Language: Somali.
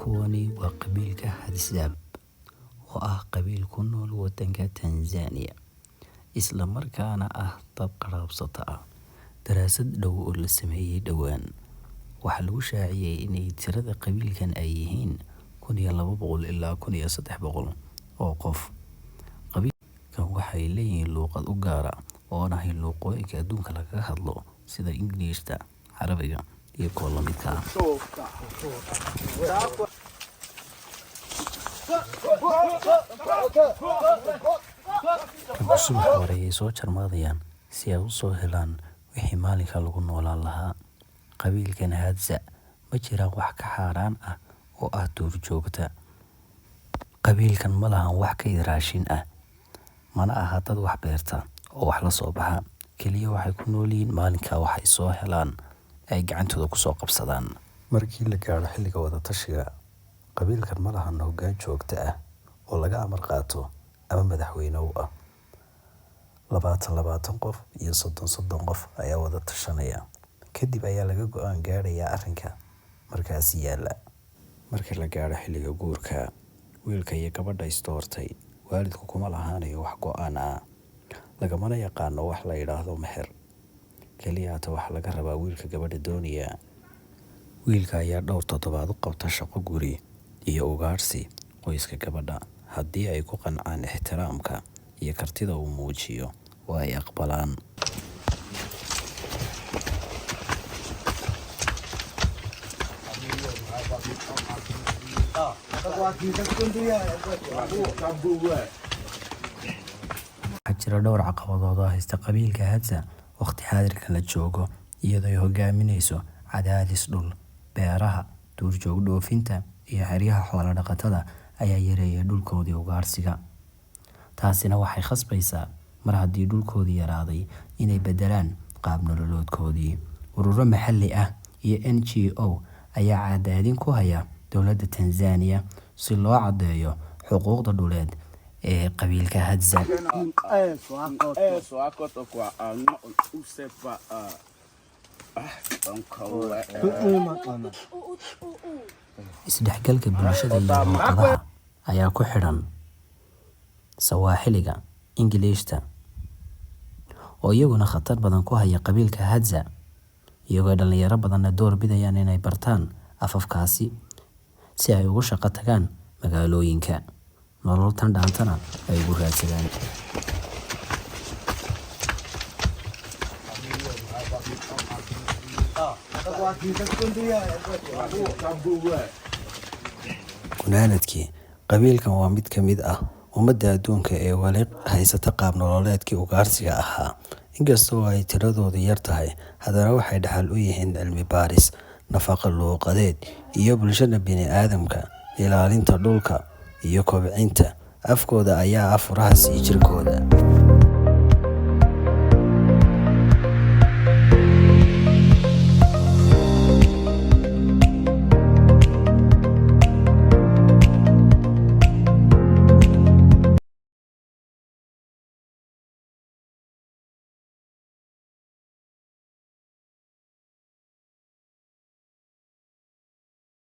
kuwani waa qabiilka Hadzabe oo ah qabiil ku nool wadanka Tanzania isla markaana ah dad qaraabsata ah. Daraasad dhow oo la sameeyay dhowaan waxaa lagu shaaciyay inay tirada qabiilkan ay yihiin 1200 ilaa 1300 oo qof. Qabiilkan waxay leeyihiin luqad u gaar ah oo ah luqooyinka adduunka laga hadlo sida Ingiriiska, Carabiga iyo kuwa la midka ah. Subax hore ay soo jarmaadayaan si ay u soo helaan wixii maalinka lagu noolaan lahaa. Qabiilkan Hadzabe ma jiraan wax ka xaaraan ah oo ah duurjoogta. Qabiilkan ma lahan wax ka raashin ah, mana aha dad wax beerta oo wax la soo baxa. Kaliya waxay ku nool yihiin maalinka waxay soo helaan ay gacantooda ku soo qabsadaan. Markii la gaaro xilliga wada tashiga, qabiilkan ma lahan hoggaan joogto ah oo laga amar qaato ama madaxweyne u ah. 20 qof iyo 30 qof ayaa wada tashanaya. Kadib ayaa laga go'aan gaarayaa arrinka markaas yaala. Markii la gaaro xilliga guurka, wiilka iyo gabadha isdoortay, waalidku kuma lahaanayo wax go'aan ah. Lagamana yaqaano wax la yiraahdo meher. Kaliya waxa laga rabaa wiilka gabadha doonaya. Wiilka ayaa dhowr toddobaad u qabta shaqo guri iyo ugaarsi qoyska gabadha. Haddii ay ku qancaan ixtiraamka iyo kartida uu muujiyo, waa ay aqbalaan. Waxaa jira dhowr caqabadood oo haysta qabiilka Hadzabe waqti xaadirkan la joogo, iyadoo ay hogaaminayso cadaadis dhul, beeraha, duurjoog dhoofinta iyo xeryaha xoolo dhaqatada ayaa yareeyay dhulkoodii ugaarsiga. Taasina waxay khasbaysaa mar haddii dhulkoodii yaraaday inay bedelaan qaab nololeedkoodii. Ururo maxalli ah iyo NGO ayaa cadaadin ku haya dowladda Tanzania si loo cadeeyo xuquuqda dhuleed ee qabiilka Hadzabe. Isdhexgalka bulshada iyo luqadaha ayaa ku xidhan Sawaaxiliga, Ingiriiska oo iyaguna khatar badan ku haya qabiilka Hadzabe, iyagoo dhalinyaro badanna door bidayaan inay bartaan afafkaasi si ay ugu shaqo tagaan magaalooyinka, nolol tan dhaantana ay ugu raadsadaan. Gunaanadkii, qabiilkan waa mid ka mid ah ummadda adduunka ee wali haysata qaab nololeedkii ugaarsiga ahaa. Inkastoo ay tiradoodu yar tahay, haddana waxay dhaxal u yihiin cilmi baaris, nafaqo luuqadeed iyo bulshada bini'aadamka. Ilaalinta dhulka iyo kobcinta afkooda ayaa ah furaha sii jirkooda.